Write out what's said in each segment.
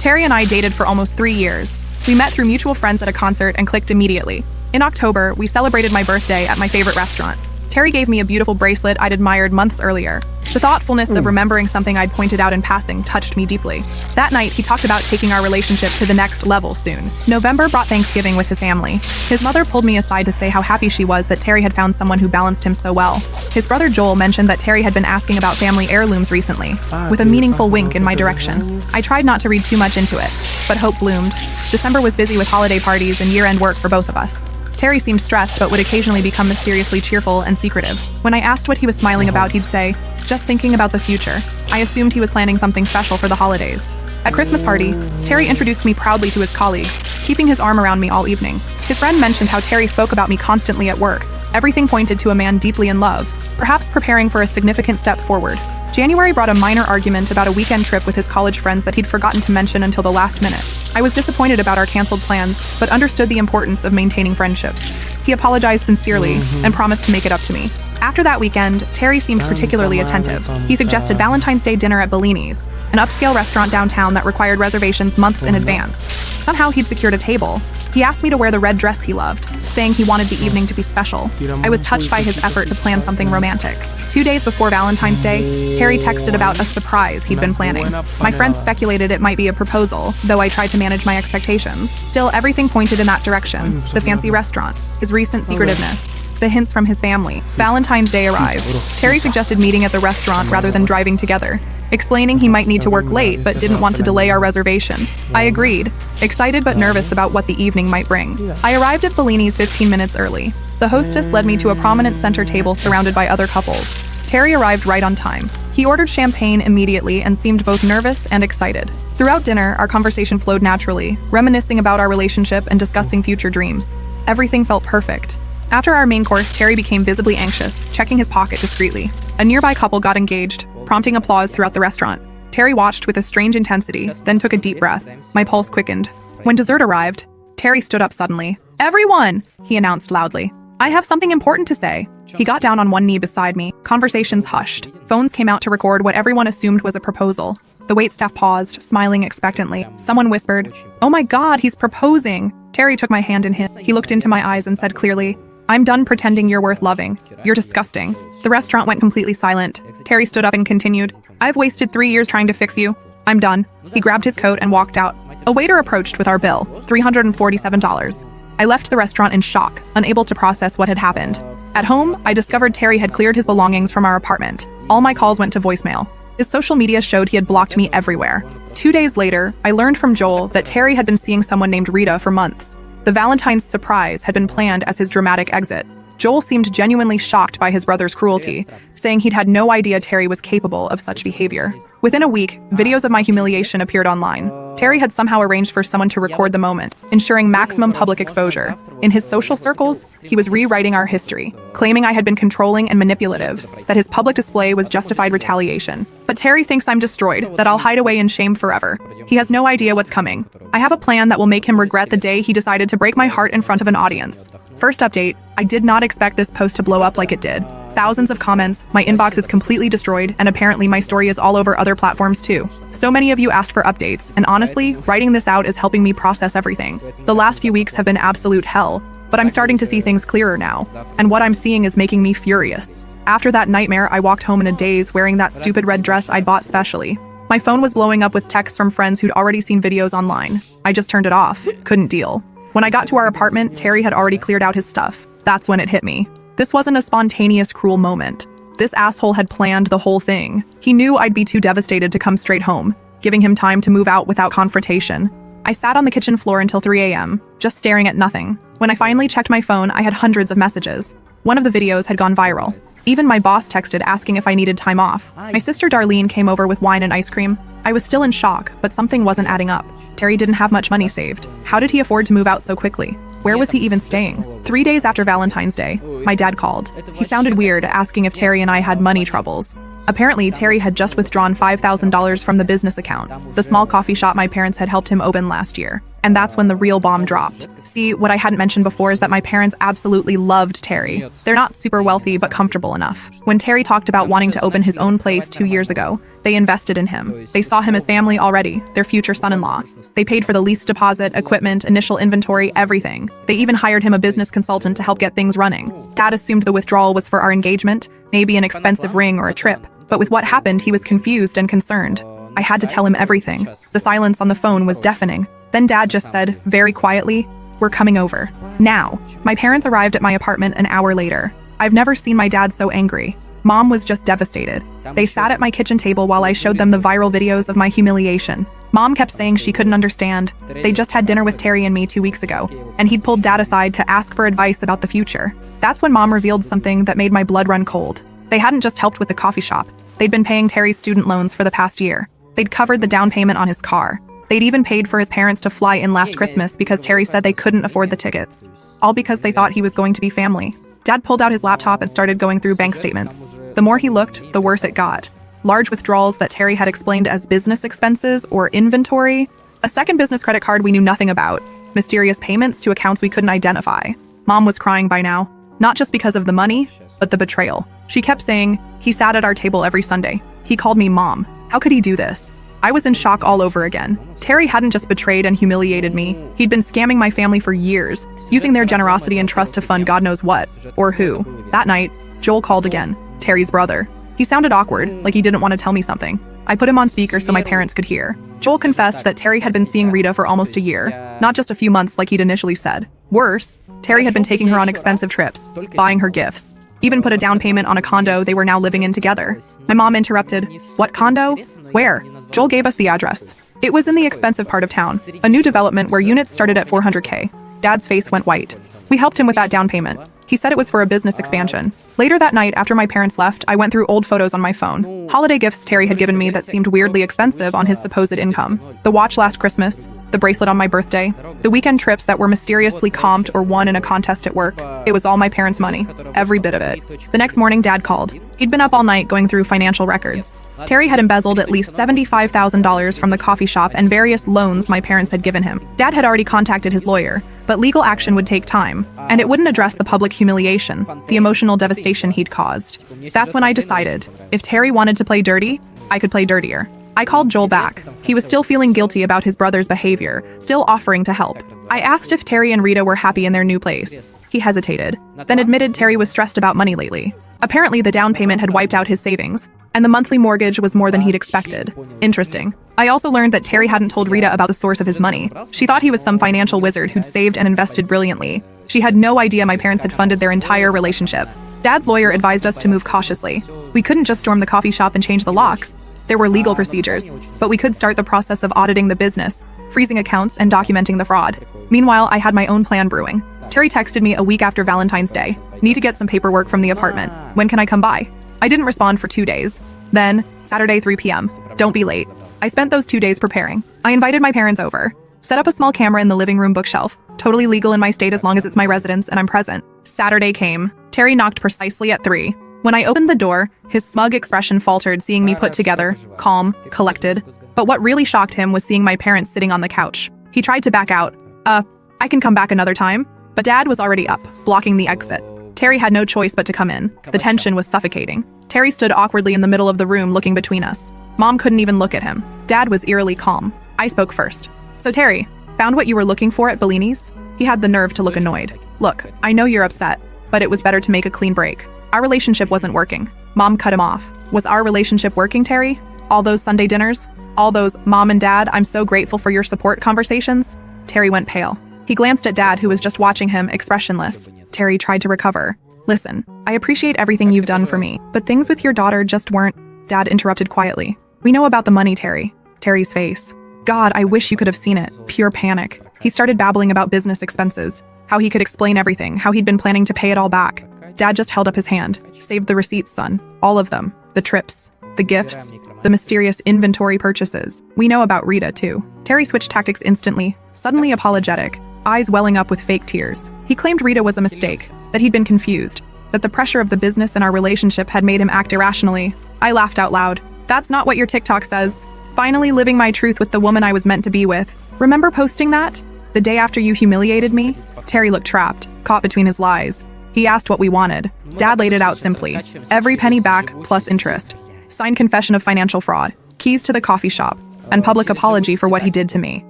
Terry and I dated for almost 3 years. We met through mutual friends at a concert and clicked immediately. In October, we celebrated my birthday at my favorite restaurant. Terry gave me a beautiful bracelet I'd admired months earlier. The thoughtfulness of remembering something I'd pointed out in passing touched me deeply. That night, he talked about taking our relationship to the next level soon. November brought Thanksgiving with his family. His mother pulled me aside to say how happy she was that Terry had found someone who balanced him so well. His brother Joel mentioned that Terry had been asking about family heirlooms recently, with a meaningful wink in my direction. I tried not to read too much into it, but hope bloomed. December was busy with holiday parties and year-end work for both of us. Terry seemed stressed but would occasionally become mysteriously cheerful and secretive. When I asked what he was smiling about, he'd say, "Just thinking about the future." I assumed he was planning something special for the holidays. At Christmas party, Terry introduced me proudly to his colleagues, keeping his arm around me all evening. His friend mentioned how Terry spoke about me constantly at work. Everything pointed to a man deeply in love, perhaps preparing for a significant step forward. January brought a minor argument about a weekend trip with his college friends that he'd forgotten to mention until the last minute. I was disappointed about our canceled plans, but understood the importance of maintaining friendships. He apologized sincerely and promised to make it up to me. After that weekend, Terry seemed particularly attentive. He suggested Valentine's Day dinner at Bellini's, an upscale restaurant downtown that required reservations months in advance. Somehow he'd secured a table. He asked me to wear the red dress he loved, saying he wanted the evening to be special. I was touched by his effort to plan something romantic. 2 days before Valentine's Day, Terry texted about a surprise he'd been planning. My friends speculated it might be a proposal, though I tried to manage my expectations. Still, everything pointed in that direction. The fancy restaurant, his recent secretiveness, the hints from his family. Valentine's Day arrived. Terry suggested meeting at the restaurant rather than driving together, explaining he might need to work late but didn't want to delay our reservation. I agreed, excited but nervous about what the evening might bring. I arrived at Bellini's 15 minutes early. The hostess led me to a prominent center table surrounded by other couples. Terry arrived right on time. He ordered champagne immediately and seemed both nervous and excited. Throughout dinner, our conversation flowed naturally, reminiscing about our relationship and discussing future dreams. Everything felt perfect. After our main course, Terry became visibly anxious, checking his pocket discreetly. A nearby couple got engaged, prompting applause throughout the restaurant. Terry watched with a strange intensity, then took a deep breath. My pulse quickened. When dessert arrived, Terry stood up suddenly. "Everyone!" he announced loudly. "I have something important to say." He got down on one knee beside me. Conversations hushed. Phones came out to record what everyone assumed was a proposal. The waitstaff paused, smiling expectantly. Someone whispered, "Oh my God, he's proposing." Terry took my hand in his. He looked into my eyes and said clearly, "I'm done pretending you're worth loving. You're disgusting." The restaurant went completely silent. Terry stood up and continued, "I've wasted 3 years trying to fix you. I'm done." He grabbed his coat and walked out. A waiter approached with our bill, $347. I left the restaurant in shock, unable to process what had happened. At home, I discovered Terry had cleared his belongings from our apartment. All my calls went to voicemail. His social media showed he had blocked me everywhere. 2 days later, I learned from Joel that Terry had been seeing someone named Rita for months. The Valentine's surprise had been planned as his dramatic exit. Joel seemed genuinely shocked by his brother's cruelty, saying he'd had no idea Terry was capable of such behavior. Within a week, videos of my humiliation appeared online. Terry had somehow arranged for someone to record the moment, ensuring maximum public exposure. In his social circles, he was rewriting our history, claiming I had been controlling and manipulative, that his public display was justified retaliation. But Terry thinks I'm destroyed, that I'll hide away in shame forever. He has no idea what's coming. I have a plan that will make him regret the day he decided to break my heart in front of an audience. First update, I did not expect this post to blow up like it did. Thousands of comments, my inbox is completely destroyed, and apparently my story is all over other platforms too. So many of you asked for updates, and honestly, writing this out is helping me process everything. The last few weeks have been absolute hell, but I'm starting to see things clearer now, and what I'm seeing is making me furious. After that nightmare, I walked home in a daze wearing that stupid red dress I'd bought specially. My phone was blowing up with texts from friends who'd already seen videos online. I just turned it off. Couldn't deal. When I got to our apartment, Terry had already cleared out his stuff. That's when it hit me. This wasn't a spontaneous, cruel moment. This asshole had planned the whole thing. He knew I'd be too devastated to come straight home, giving him time to move out without confrontation. I sat on the kitchen floor until 3 a.m., just staring at nothing. When I finally checked my phone, I had hundreds of messages. One of the videos had gone viral. Even my boss texted asking if I needed time off. My sister Darlene came over with wine and ice cream. I was still in shock, but something wasn't adding up. Terry didn't have much money saved. How did he afford to move out so quickly? Where was he even staying? 3 days after Valentine's Day, my dad called. He sounded weird, asking if Terry and I had money troubles. Apparently, Terry had just withdrawn $5,000 from the business account, the small coffee shop my parents had helped him open last year. And that's when the real bomb dropped. See, what I hadn't mentioned before is that my parents absolutely loved Terry. They're not super wealthy, but comfortable enough. When Terry talked about wanting to open his own place 2 years ago, they invested in him. They saw him as family already, their future son-in-law. They paid for the lease deposit, equipment, initial inventory, everything. They even hired him a business consultant to help get things running. Dad assumed the withdrawal was for our engagement, maybe an expensive ring or a trip. But with what happened, he was confused and concerned. I had to tell him everything. The silence on the phone was deafening. Then Dad just said, very quietly, "We're coming over. Now." My parents arrived at my apartment an hour later. I've never seen my dad so angry. Mom was just devastated. They sat at my kitchen table while I showed them the viral videos of my humiliation. Mom kept saying she couldn't understand. They just had dinner with Terry and me 2 weeks ago, and he'd pulled Dad aside to ask for advice about the future. That's when Mom revealed something that made my blood run cold. They hadn't just helped with the coffee shop. They'd been paying Terry's student loans for the past year. They'd covered the down payment on his car. They'd even paid for his parents to fly in last Christmas because Terry said they couldn't afford the tickets. All because they thought he was going to be family. Dad pulled out his laptop and started going through bank statements. The more he looked, the worse it got. Large withdrawals that Terry had explained as business expenses or inventory. A second business credit card we knew nothing about. Mysterious payments to accounts we couldn't identify. Mom was crying by now. Not just because of the money, but the betrayal. She kept saying, "He sat at our table every Sunday. He called me Mom. How could he do this?" I was in shock all over again. Terry hadn't just betrayed and humiliated me. He'd been scamming my family for years, using their generosity and trust to fund God knows what, or who. That night, Joel called again, Terry's brother. He sounded awkward, like he didn't want to tell me something. I put him on speaker so my parents could hear. Joel confessed that Terry had been seeing Rita for almost a year, not just a few months like he'd initially said. Worse, Terry had been taking her on expensive trips, buying her gifts, even put a down payment on a condo they were now living in together. My mom interrupted, "What condo? Where?" Joel gave us the address. It was in the expensive part of town, a new development where units started at $400K. Dad's face went white. We helped him with that down payment. He said it was for a business expansion. Later that night, after my parents left, I went through old photos on my phone. Holiday gifts Terry had given me that seemed weirdly expensive on his supposed income. The watch last Christmas, the bracelet on my birthday, the weekend trips that were mysteriously comped or won in a contest at work. It was all my parents' money. Every bit of it. The next morning, Dad called. He'd been up all night going through financial records. Terry had embezzled at least $75,000 from the coffee shop and various loans my parents had given him. Dad had already contacted his lawyer, but legal action would take time, and it wouldn't address the public humiliation, the emotional devastation he'd caused. That's when I decided, if Terry wanted to play dirty, I could play dirtier. I called Joel back. He was still feeling guilty about his brother's behavior, still offering to help. I asked if Terry and Rita were happy in their new place. He hesitated, then admitted Terry was stressed about money lately. Apparently, the down payment had wiped out his savings, and the monthly mortgage was more than he'd expected. Interesting. I also learned that Terry hadn't told Rita about the source of his money. She thought he was some financial wizard who'd saved and invested brilliantly. She had no idea my parents had funded their entire relationship. Dad's lawyer advised us to move cautiously. We couldn't just storm the coffee shop and change the locks. There were legal procedures, but we could start the process of auditing the business, freezing accounts, and documenting the fraud. Meanwhile, I had my own plan brewing. Terry texted me a week after Valentine's Day. "Need to get some paperwork from the apartment. When can I come by?" I didn't respond for 2 days. Then, Saturday 3 p.m. Don't be late. I spent those 2 days preparing. I invited my parents over. Set up a small camera in the living room bookshelf. Totally legal in my state as long as it's my residence and I'm present. Saturday came. Terry knocked precisely at 3. When I opened the door, his smug expression faltered seeing me put together, calm, collected. But what really shocked him was seeing my parents sitting on the couch. He tried to back out. I can come back another time." But Dad was already up, blocking the exit. Terry had no choice but to come in. The tension was suffocating. Terry stood awkwardly in the middle of the room looking between us. Mom couldn't even look at him. Dad was eerily calm. I spoke first. "So Terry, found what you were looking for at Bellini's?" He had the nerve to look annoyed. "Look, I know you're upset, but it was better to make a clean break. Our relationship wasn't working." Mom cut him off. "Was our relationship working, Terry? All those Sunday dinners? All those, Mom and Dad, I'm so grateful for your support conversations?" Terry went pale. He glanced at Dad, who was just watching him, expressionless. Terry tried to recover. "Listen, I appreciate everything you've done for me, but things with your daughter just weren't..." Dad interrupted quietly. "We know about the money, Terry." Terry's face. God, I wish you could have seen it. Pure panic. He started babbling about business expenses, how he could explain everything, how he'd been planning to pay it all back. Dad just held up his hand. "Save the receipts, son. All of them. The trips, the gifts, the mysterious inventory purchases. We know about Rita, too." Terry switched tactics instantly, suddenly apologetic, eyes welling up with fake tears. He claimed Rita was a mistake, that he'd been confused, that the pressure of the business and our relationship had made him act irrationally. I laughed out loud. That's not what your TikTok says. Finally living my truth with the woman I was meant to be with. Remember posting that? The day after you humiliated me? Terry looked trapped, caught between his lies. He asked what we wanted. Dad laid it out simply. Every penny back plus interest. Signed confession of financial fraud. Keys to the coffee shop. And public apology for what he did to me.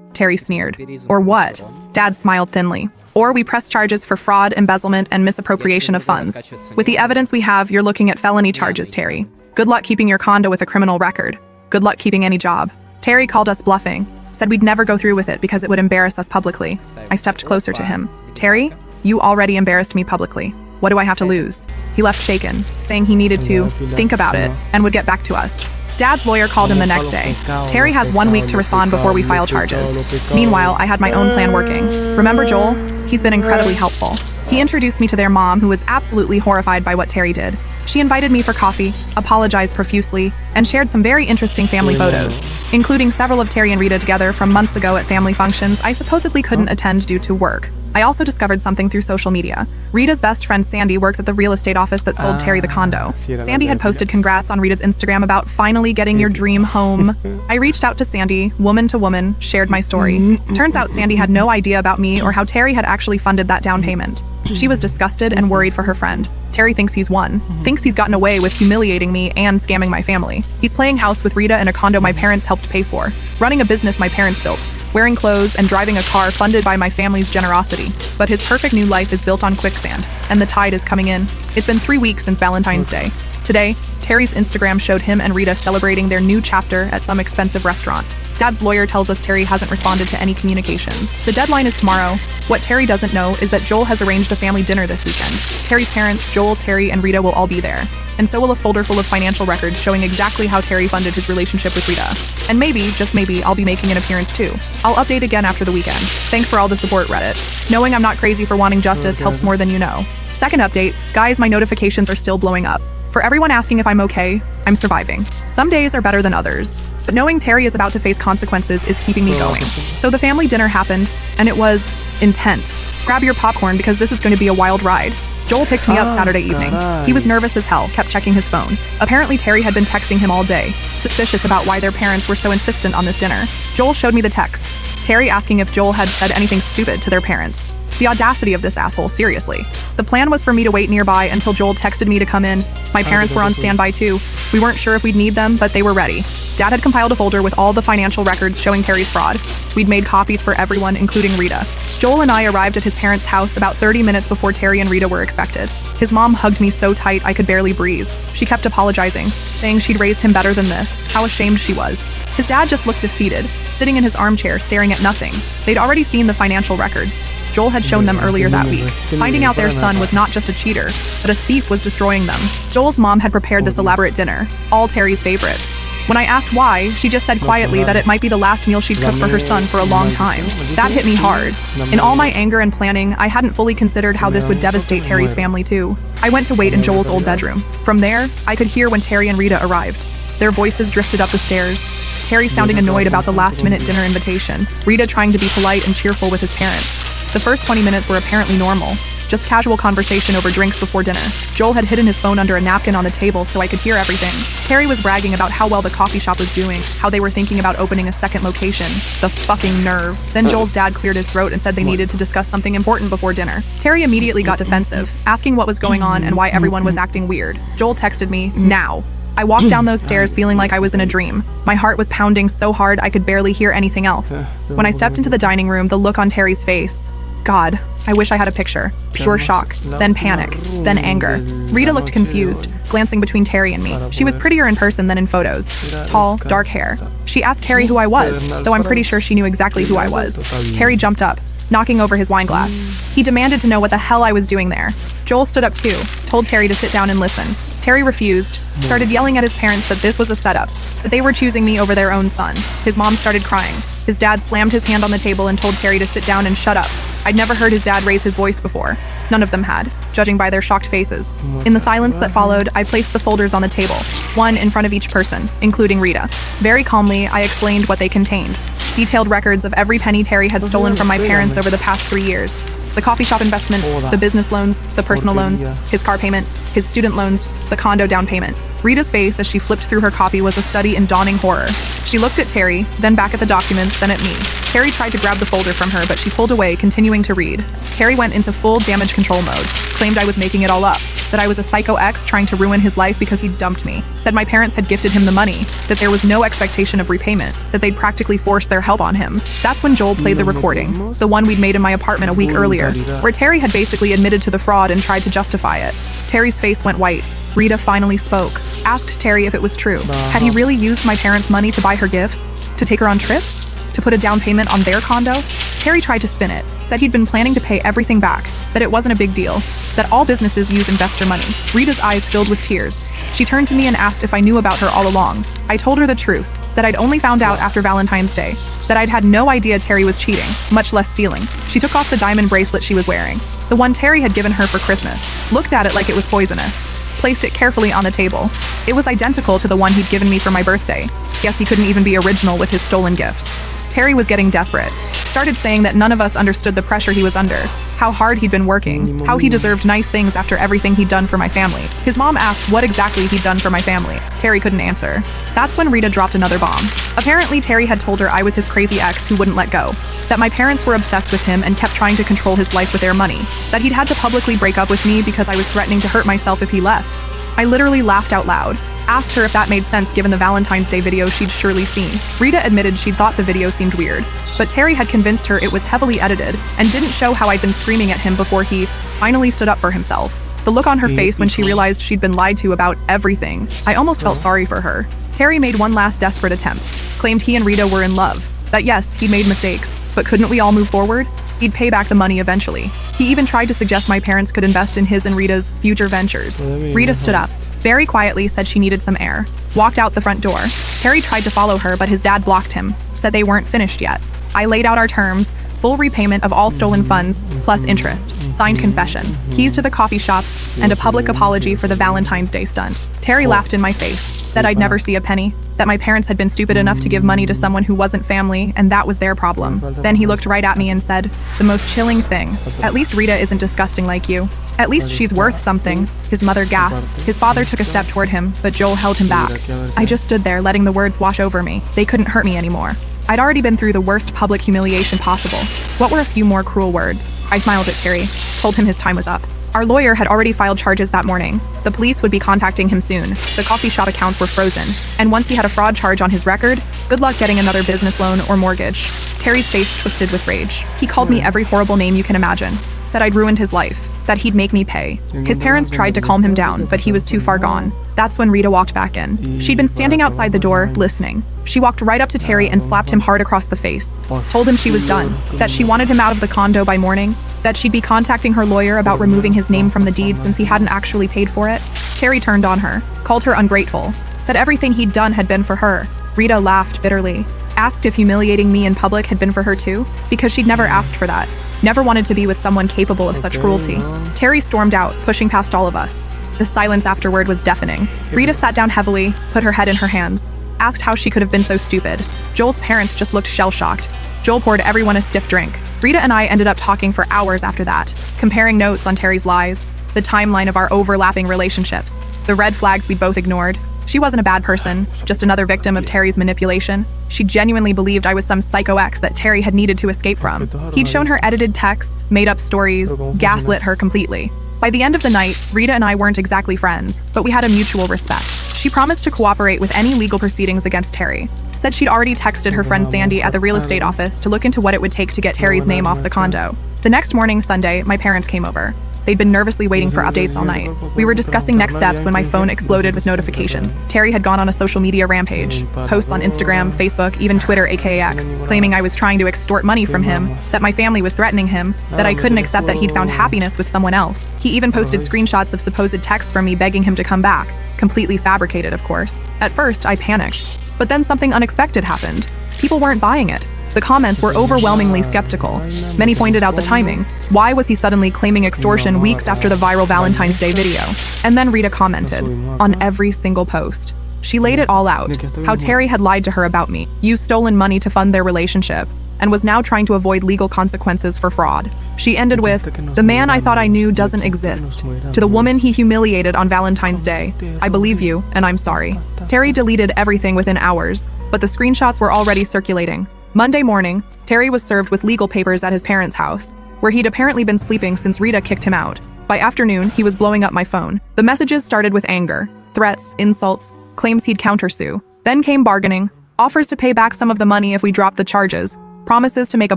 Terry sneered. Or what? Dad smiled thinly. Or we press charges for fraud, embezzlement, and misappropriation of funds. With the evidence we have, you're looking at felony charges, Terry. Good luck keeping your condo with a criminal record. Good luck keeping any job. Terry called us bluffing. Said we'd never go through with it because it would embarrass us publicly. I stepped closer to him. Terry, you already embarrassed me publicly. What do I have to lose? He left shaken, saying he needed to think about it and would get back to us. Dad's lawyer called him the next day. Terry has 1 week to respond before we file charges. Meanwhile, I had my own plan working. Remember Joel? He's been incredibly helpful. He introduced me to their mom, who was absolutely horrified by what Terry did. She invited me for coffee, apologized profusely, and shared some very interesting family photos, including several of Terry and Rita together from months ago at family functions I supposedly couldn't attend due to work. I also discovered something through social media. Rita's best friend Sandy works at the real estate office that sold Terry the condo. Sandy had posted congrats on Rita's Instagram about finally getting your dream home. I reached out to Sandy, woman to woman, shared my story. Turns out Sandy had no idea about me or how Terry had actually funded that down payment. She was disgusted and worried for her friend. Terry thinks he's won, thinks he's gotten away with humiliating me and scamming my family. He's playing house with Rita in a condo my parents helped pay for, running a business my parents built, wearing clothes and driving a car funded by my family's generosity. But his perfect new life is built on quicksand, and the tide is coming in. It's been 3 weeks since Valentine's Day. Today, Terry's Instagram showed him and Rita celebrating their new chapter at some expensive restaurant. Dad's lawyer tells us Terry hasn't responded to any communications. The deadline is tomorrow. What Terry doesn't know is that Joel has arranged a family dinner this weekend. Terry's parents, Joel, Terry, and Rita will all be there. And so will a folder full of financial records showing exactly how Terry funded his relationship with Rita. And maybe, just maybe, I'll be making an appearance too. I'll update again after the weekend. Thanks for all the support, Reddit. Knowing I'm not crazy for wanting justice helps more than you know. Second update, guys, my notifications are still blowing up. For everyone asking if I'm okay, I'm surviving. Some days are better than others. But knowing Terry is about to face consequences is keeping me going. So the family dinner happened, and it was intense. Grab your popcorn because this is going to be a wild ride. Joel picked me up Saturday evening. He was nervous as hell, kept checking his phone. Apparently Terry had been texting him all day, suspicious about why their parents were so insistent on this dinner. Joel showed me the texts. Terry asking if Joel had said anything stupid to their parents. The audacity of this asshole, seriously. The plan was for me to wait nearby until Joel texted me to come in. My parents were on standby too. We weren't sure if we'd need them, but they were ready. Dad had compiled a folder with all the financial records showing Terry's fraud. We'd made copies for everyone, including Rita. Joel and I arrived at his parents' house about 30 minutes before Terry and Rita were expected. His mom hugged me so tight I could barely breathe. She kept apologizing, saying she'd raised him better than this, how ashamed she was. His dad just looked defeated, sitting in his armchair staring at nothing. They'd already seen the financial records. Joel had shown them earlier that week. Finding out their son was not just a cheater, but a thief was destroying them. Joel's mom had prepared this elaborate dinner, all Terry's favorites. When I asked why, she just said quietly that it might be the last meal she'd cooked for her son for a long time. That hit me hard. In all my anger and planning, I hadn't fully considered how this would devastate Terry's family too. I went to wait in Joel's old bedroom. From there, I could hear when Terry and Rita arrived. Their voices drifted up the stairs. Terry sounding annoyed about the last-minute dinner invitation. Rita trying to be polite and cheerful with his parents. The first 20 minutes were apparently normal, just casual conversation over drinks before dinner. Joel had hidden his phone under a napkin on the table so I could hear everything. Terry was bragging about how well the coffee shop was doing, how they were thinking about opening a second location. The fucking nerve. Then Joel's dad cleared his throat and said they needed to discuss something important before dinner. Terry immediately got defensive, asking what was going on and why everyone was acting weird. Joel texted me, now. I walked down those stairs feeling like I was in a dream. My heart was pounding so hard I could barely hear anything else. When I stepped into the dining room, the look on Terry's face. God, I wish I had a picture. Pure shock, then panic, then anger. Rita looked confused, glancing between Terry and me. She was prettier in person than in photos. Tall, dark hair. She asked Terry who I was, though I'm pretty sure she knew exactly who I was. Terry jumped up, knocking over his wine glass. He demanded to know what the hell I was doing there. Joel stood up too, told Terry to sit down and listen. Terry refused, started yelling at his parents that this was a setup, that they were choosing me over their own son. His mom started crying. His dad slammed his hand on the table and told Terry to sit down and shut up. I'd never heard his dad raise his voice before. None of them had, judging by their shocked faces. In the silence that followed, I placed the folders on the table, one in front of each person, including Rita. Very calmly, I explained what they contained. Detailed records of every penny Terry had stolen from my parents over the past 3 years. The coffee shop investment, the business loans, the personal loans, his car payment, his student loans, the condo down payment. Rita's face as she flipped through her copy was a study in dawning horror. She looked at Terry, then back at the documents, then at me. Terry tried to grab the folder from her, but she pulled away, continuing to read. Terry went into full damage control mode, claimed I was making it all up, that I was a psycho ex trying to ruin his life because he dumped me, said my parents had gifted him the money, that there was no expectation of repayment, that they'd practically forced their help on him. That's when Joel played the recording, the one we'd made in my apartment a week earlier, where Terry had basically admitted to the fraud and tried to justify it. Terry's face went white. Rita finally spoke, asked Terry if it was true. Had he really used my parents' money to buy her gifts? To take her on trips? To put a down payment on their condo? Terry tried to spin it, said he'd been planning to pay everything back, that it wasn't a big deal, that all businesses use investor money. Rita's eyes filled with tears. She turned to me and asked if I knew about her all along. I told her the truth, that I'd only found out after Valentine's Day, that I'd had no idea Terry was cheating, much less stealing. She took off the diamond bracelet she was wearing, the one Terry had given her for Christmas, looked at it like it was poisonous, placed it carefully on the table. It was identical to the one he'd given me for my birthday. Guess he couldn't even be original with his stolen gifts. Terry was getting desperate. Started saying that none of us understood the pressure he was under, how hard he'd been working, how he deserved nice things after everything he'd done for my family. His mom asked what exactly he'd done for my family. Terry couldn't answer. That's when Rita dropped another bomb. Apparently, Terry had told her I was his crazy ex who wouldn't let go, that my parents were obsessed with him and kept trying to control his life with their money, that he'd had to publicly break up with me because I was threatening to hurt myself if he left. I literally laughed out loud, asked her if that made sense given the Valentine's Day video she'd surely seen. Rita admitted she'd thought the video seemed weird, but Terry had convinced her it was heavily edited and didn't show how I'd been screaming at him before he finally stood up for himself. The look on her face when she realized she'd been lied to about everything, I almost felt sorry for her. Terry made one last desperate attempt, claimed he and Rita were in love, that yes, he'd made mistakes, but couldn't we all move forward? He'd pay back the money eventually. He even tried to suggest my parents could invest in his and Rita's future ventures. Rita stood up, very quietly said she needed some air, walked out the front door. Terry tried to follow her, but his dad blocked him, said they weren't finished yet. I laid out our terms, full repayment of all stolen funds, plus interest, signed confession, keys to the coffee shop, and a public apology for the Valentine's Day stunt. Terry laughed in my face, said I'd never see a penny, that my parents had been stupid enough to give money to someone who wasn't family, and that was their problem. Then he looked right at me and said, the most chilling thing, at least Rita isn't disgusting like you. At least she's worth something. His mother gasped. His father took a step toward him, but Joel held him back. I just stood there, letting the words wash over me. They couldn't hurt me anymore. I'd already been through the worst public humiliation possible. What were a few more cruel words? I smiled at Terry, told him his time was up. Our lawyer had already filed charges that morning. The police would be contacting him soon. The coffee shop accounts were frozen. And once he had a fraud charge on his record, good luck getting another business loan or mortgage. Terry's face twisted with rage. He called me every horrible name you can imagine. Said I'd ruined his life, that he'd make me pay. His parents tried to calm him down, but he was too far gone. That's when Rita walked back in. She'd been standing outside the door, listening. She walked right up to Terry and slapped him hard across the face. Told him she was done, that she wanted him out of the condo by morning, that she'd be contacting her lawyer about removing his name from the deed since he hadn't actually paid for it. Terry turned on her, called her ungrateful, said everything he'd done had been for her. Rita laughed bitterly, asked if humiliating me in public had been for her too, because she'd never asked for that. Never wanted to be with someone capable of such cruelty. Terry stormed out, pushing past all of us. The silence afterward was deafening. Rita sat down heavily, put her head in her hands, asked how she could have been so stupid. Joel's parents just looked shell-shocked. Joel poured everyone a stiff drink. Rita and I ended up talking for hours after that, comparing notes on Terry's lies, the timeline of our overlapping relationships, the red flags we both ignored. She wasn't a bad person, just another victim of Terry's manipulation. She genuinely believed I was some psycho ex that Terry had needed to escape from. He'd shown her edited texts, made up stories, gaslit her completely. By the end of the night, Rita and I weren't exactly friends, but we had a mutual respect. She promised to cooperate with any legal proceedings against Terry. Said she'd already texted her friend Sandy at the real estate office to look into what it would take to get Terry's name off the condo. The next morning, Sunday, my parents came over. They'd been nervously waiting for updates all night. We were discussing next steps when my phone exploded with notification. Terry had gone on a social media rampage. Posts on Instagram, Facebook, even Twitter, aka X, claiming I was trying to extort money from him, that my family was threatening him, that I couldn't accept that he'd found happiness with someone else. He even posted screenshots of supposed texts from me begging him to come back. Completely fabricated, of course. At first, I panicked. But then something unexpected happened. People weren't buying it. The comments were overwhelmingly skeptical. Many pointed out the timing. Why was he suddenly claiming extortion weeks after the viral Valentine's Day video? And then Rita commented, on every single post. She laid it all out, how Terry had lied to her about me, used stolen money to fund their relationship, and was now trying to avoid legal consequences for fraud. She ended with, "The man I thought I knew doesn't exist. To the woman he humiliated on Valentine's Day, I believe you, and I'm sorry." Terry deleted everything within hours, but the screenshots were already circulating. Monday morning, Terry was served with legal papers at his parents' house, where he'd apparently been sleeping since Rita kicked him out. By afternoon, he was blowing up my phone. The messages started with anger, threats, insults, claims he'd countersue. Then came bargaining, offers to pay back some of the money if we dropped the charges, promises to make a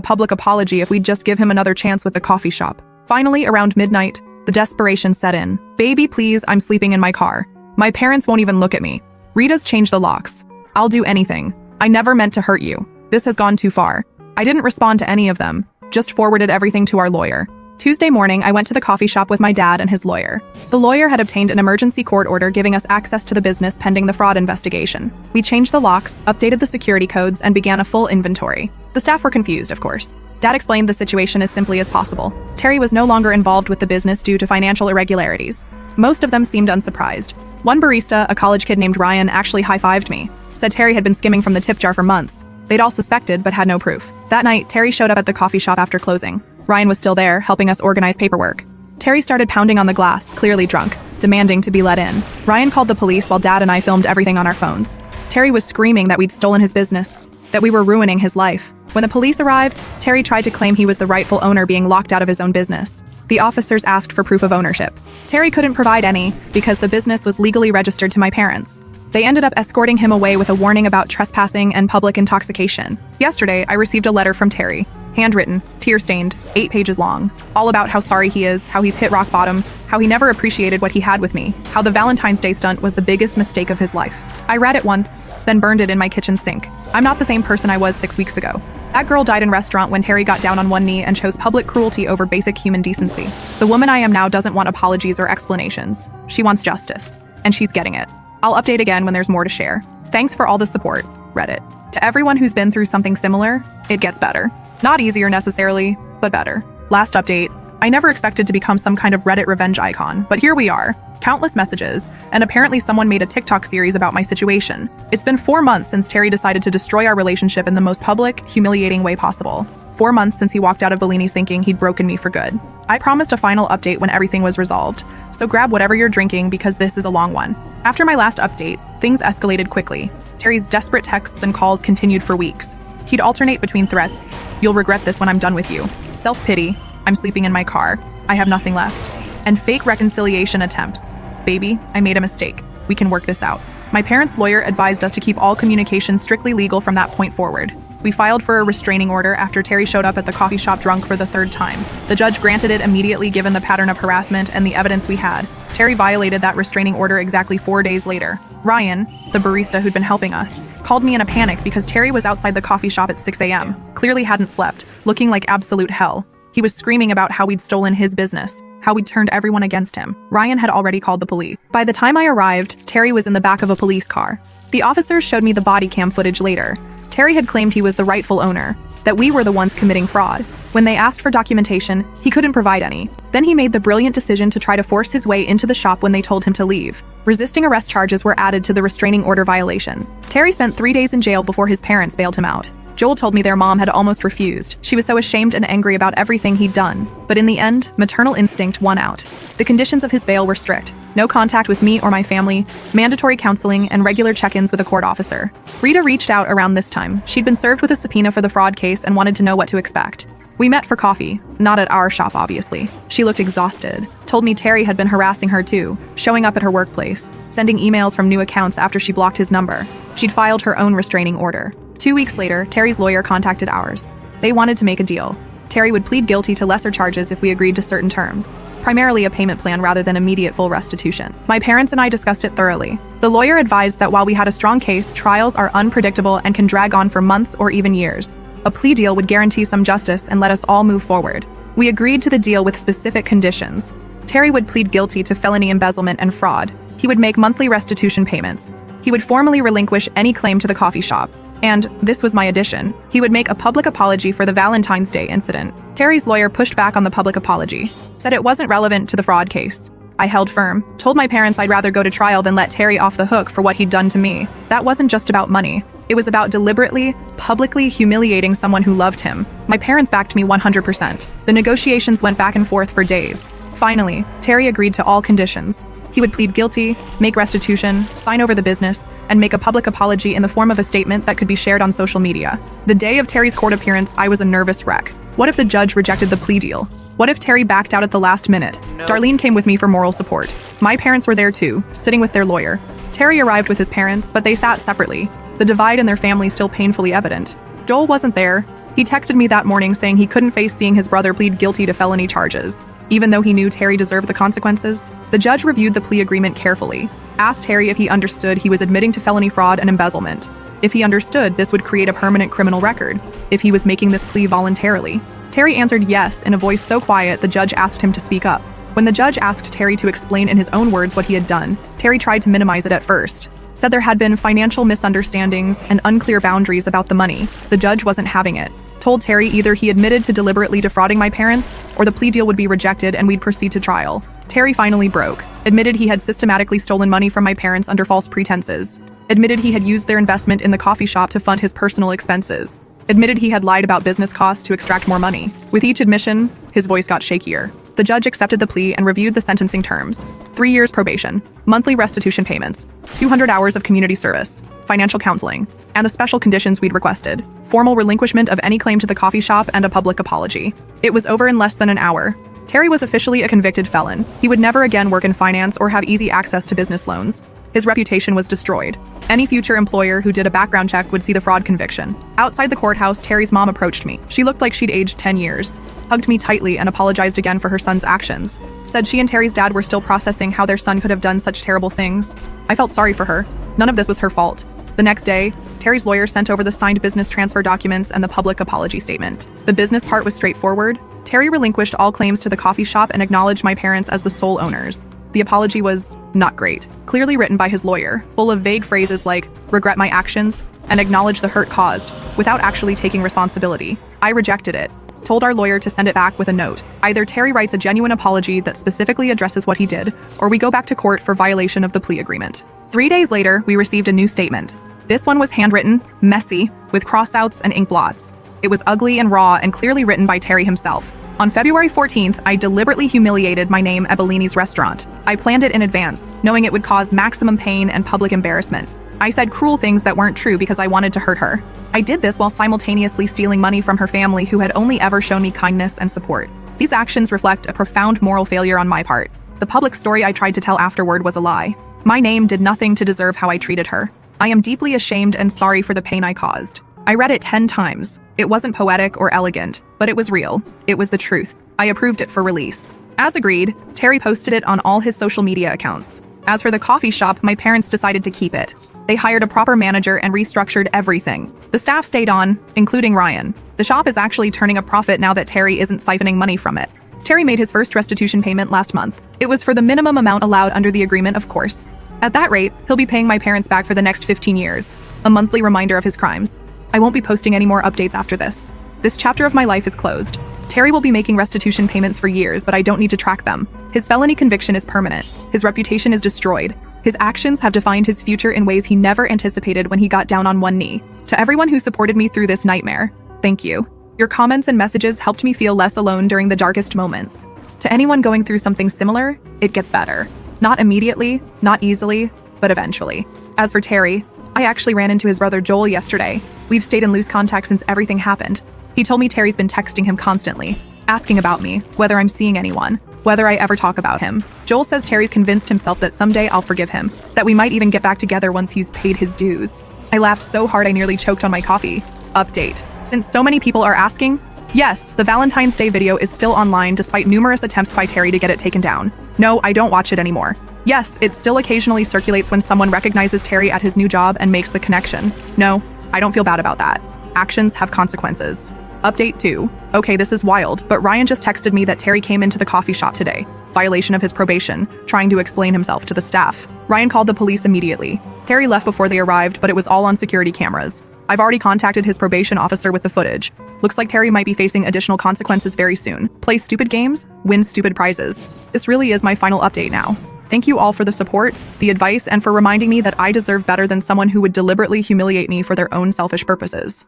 public apology if we'd just give him another chance with the coffee shop. Finally, around midnight, the desperation set in. "Baby, please, I'm sleeping in my car. My parents won't even look at me. Rita's changed the locks. I'll do anything. I never meant to hurt you. This has gone too far." I didn't respond to any of them, just forwarded everything to our lawyer. Tuesday morning, I went to the coffee shop with my dad and his lawyer. The lawyer had obtained an emergency court order giving us access to the business pending the fraud investigation. We changed the locks, updated the security codes, and began a full inventory. The staff were confused, of course. Dad explained the situation as simply as possible. Terry was no longer involved with the business due to financial irregularities. Most of them seemed unsurprised. One barista, a college kid named Ryan, actually high-fived me, said Terry had been skimming from the tip jar for months. They'd all suspected, but had no proof. That night, Terry showed up at the coffee shop after closing. Ryan was still there, helping us organize paperwork. Terry started pounding on the glass, clearly drunk, demanding to be let in. Ryan called the police while Dad and I filmed everything on our phones. Terry was screaming that we'd stolen his business, that we were ruining his life. When the police arrived, Terry tried to claim he was the rightful owner being locked out of his own business. The officers asked for proof of ownership. Terry couldn't provide any because the business was legally registered to my parents. They ended up escorting him away with a warning about trespassing and public intoxication. Yesterday, I received a letter from Terry, handwritten, tear-stained, 8 pages long, all about how sorry he is, how he's hit rock bottom, how he never appreciated what he had with me, how the Valentine's Day stunt was the biggest mistake of his life. I read it once, then burned it in my kitchen sink. I'm not the same person I was 6 weeks ago. That girl died in restaurant when Terry got down on one knee and chose public cruelty over basic human decency. The woman I am now doesn't want apologies or explanations. She wants justice, and she's getting it. I'll update again when there's more to share. Thanks for all the support, Reddit. To everyone who's been through something similar, it gets better. Not easier necessarily, but better. Last update, I never expected to become some kind of Reddit revenge icon, but here we are. Countless messages, and apparently someone made a TikTok series about my situation. It's been 4 months since Terry decided to destroy our relationship in the most public, humiliating way possible. 4 months since he walked out of Bellini's thinking he'd broken me for good. I promised a final update when everything was resolved, so grab whatever you're drinking because this is a long one. After my last update, things escalated quickly. Terry's desperate texts and calls continued for weeks. He'd alternate between threats, "You'll regret this when I'm done with you," self-pity, "I'm sleeping in my car, I have nothing left," and fake reconciliation attempts. "Baby, I made a mistake. We can work this out." My parents' lawyer advised us to keep all communication strictly legal from that point forward. We filed for a restraining order after Terry showed up at the coffee shop drunk for the 3rd time. The judge granted it immediately given the pattern of harassment and the evidence we had. Terry violated that restraining order exactly 4 days later. Ryan, the barista who'd been helping us, called me in a panic because Terry was outside the coffee shop at 6 a.m., clearly hadn't slept, looking like absolute hell. He was screaming about how we'd stolen his business, how we'd turned everyone against him. Ryan had already called the police. By the time I arrived, Terry was in the back of a police car. The officers showed me the body cam footage later. Terry had claimed he was the rightful owner, that we were the ones committing fraud. When they asked for documentation, he couldn't provide any. Then he made the brilliant decision to try to force his way into the shop when they told him to leave. Resisting arrest charges were added to the restraining order violation. Terry spent 3 days in jail before his parents bailed him out. Joel told me their mom had almost refused. She was so ashamed and angry about everything he'd done. But in the end, maternal instinct won out. The conditions of his bail were strict. No contact with me or my family, mandatory counseling, and regular check-ins with a court officer. Rita reached out around this time. She'd been served with a subpoena for the fraud case and wanted to know what to expect. We met for coffee, not at our shop, obviously. She looked exhausted, told me Terry had been harassing her too, showing up at her workplace, sending emails from new accounts after she blocked his number. She'd filed her own restraining order. 2 weeks later, Terry's lawyer contacted ours. They wanted to make a deal. Terry would plead guilty to lesser charges if we agreed to certain terms, primarily a payment plan rather than immediate full restitution. My parents and I discussed it thoroughly. The lawyer advised that while we had a strong case, trials are unpredictable and can drag on for months or even years. A plea deal would guarantee some justice and let us all move forward. We agreed to the deal with specific conditions. Terry would plead guilty to felony embezzlement and fraud. He would make monthly restitution payments. He would formally relinquish any claim to the coffee shop. And, this was my addition, he would make a public apology for the Valentine's Day incident. Terry's lawyer pushed back on the public apology, said it wasn't relevant to the fraud case. I held firm, told my parents I'd rather go to trial than let Terry off the hook for what he'd done to me. That wasn't just about money. It was about deliberately, publicly humiliating someone who loved him. My parents backed me 100%. The negotiations went back and forth for days. Finally, Terry agreed to all conditions. He would plead guilty, make restitution, sign over the business, and make a public apology in the form of a statement that could be shared on social media. The day of Terry's court appearance, I was a nervous wreck. What if the judge rejected the plea deal? What if Terry backed out at the last minute? No. Darlene came with me for moral support. My parents were there too, sitting with their lawyer. Terry arrived with his parents, but they sat separately. The divide in their family still painfully evident. Joel wasn't there. He texted me that morning saying he couldn't face seeing his brother plead guilty to felony charges. Even though he knew Terry deserved the consequences, the judge reviewed the plea agreement carefully, asked Terry if he understood he was admitting to felony fraud and embezzlement. If he understood, this would create a permanent criminal record. If he was making this plea voluntarily. Terry answered yes in a voice so quiet the judge asked him to speak up. When the judge asked Terry to explain in his own words what he had done, Terry tried to minimize it at first. Said there had been financial misunderstandings and unclear boundaries about the money. The judge wasn't having it. Told Terry either he admitted to deliberately defrauding my parents or the plea deal would be rejected and we'd proceed to trial. Terry finally broke. Admitted he had systematically stolen money from my parents under false pretenses. Admitted he had used their investment in the coffee shop to fund his personal expenses. Admitted he had lied about business costs to extract more money. With each admission, his voice got shakier. The judge accepted the plea and reviewed the sentencing terms. 3 years probation, monthly restitution payments, 200 hours of community service, financial counseling, and the special conditions we'd requested, formal relinquishment of any claim to the coffee shop and a public apology. It was over in less than an hour. Terry was officially a convicted felon. He would never again work in finance or have easy access to business loans. His reputation was destroyed. Any future employer who did a background check would see the fraud conviction. Outside the courthouse, Terry's mom approached me. She looked like she'd aged 10 years. Hugged me tightly and apologized again for her son's actions. Said she and Terry's dad were still processing how their son could have done such terrible things. I felt sorry for her. None of this was her fault. The next day, Terry's lawyer sent over the signed business transfer documents and the public apology statement. The business part was straightforward. Terry relinquished all claims to the coffee shop and acknowledged my parents as the sole owners. The apology was not great, clearly written by his lawyer, full of vague phrases like, regret my actions, and acknowledge the hurt caused, without actually taking responsibility. I rejected it. Told our lawyer to send it back with a note. Either Terry writes a genuine apology that specifically addresses what he did, or we go back to court for violation of the plea agreement. 3 days later, we received a new statement. This one was handwritten, messy, with crossouts and ink blots. It was ugly and raw and clearly written by Terry himself. On February 14th, I deliberately humiliated my name at Bellini's restaurant. I planned it in advance, knowing it would cause maximum pain and public embarrassment. I said cruel things that weren't true because I wanted to hurt her. I did this while simultaneously stealing money from her family who had only ever shown me kindness and support. These actions reflect a profound moral failure on my part. The public story I tried to tell afterward was a lie. My name did nothing to deserve how I treated her. I am deeply ashamed and sorry for the pain I caused. I read it 10 times. It wasn't poetic or elegant, but it was real. It was the truth. I approved it for release. As agreed, Terry posted it on all his social media accounts. As for the coffee shop, my parents decided to keep it. They hired a proper manager and restructured everything. The staff stayed on, including Ryan. The shop is actually turning a profit now that Terry isn't siphoning money from it. Terry made his first restitution payment last month. It was for the minimum amount allowed under the agreement, of course. At that rate, he'll be paying my parents back for the next 15 years. A monthly reminder of his crimes. I won't be posting any more updates after this. This chapter of my life is closed. Terry will be making restitution payments for years, but I don't need to track them. His felony conviction is permanent. His reputation is destroyed. His actions have defined his future in ways he never anticipated when he got down on one knee. To everyone who supported me through this nightmare, thank you. Your comments and messages helped me feel less alone during the darkest moments. To anyone going through something similar, it gets better. Not immediately, not easily, but eventually. As for Terry, I actually ran into his brother Joel yesterday. We've stayed in loose contact since everything happened. He told me Terry's been texting him constantly, asking about me, whether I'm seeing anyone, whether I ever talk about him. Joel says Terry's convinced himself that someday I'll forgive him, that we might even get back together once he's paid his dues. I laughed so hard I nearly choked on my coffee. Update. Since so many people are asking, yes, the Valentine's Day video is still online despite numerous attempts by Terry to get it taken down. No, I don't watch it anymore. Yes, it still occasionally circulates when someone recognizes Terry at his new job and makes the connection. No, I don't feel bad about that. Actions have consequences. Update 2. Okay, this is wild, but Ryan just texted me that Terry came into the coffee shop today. Violation of his probation, trying to explain himself to the staff. Ryan called the police immediately. Terry left before they arrived, but it was all on security cameras. I've already contacted his probation officer with the footage. Looks like Terry might be facing additional consequences very soon. Play stupid games, win stupid prizes. This really is my final update now. Thank you all for the support, the advice, and for reminding me that I deserve better than someone who would deliberately humiliate me for their own selfish purposes.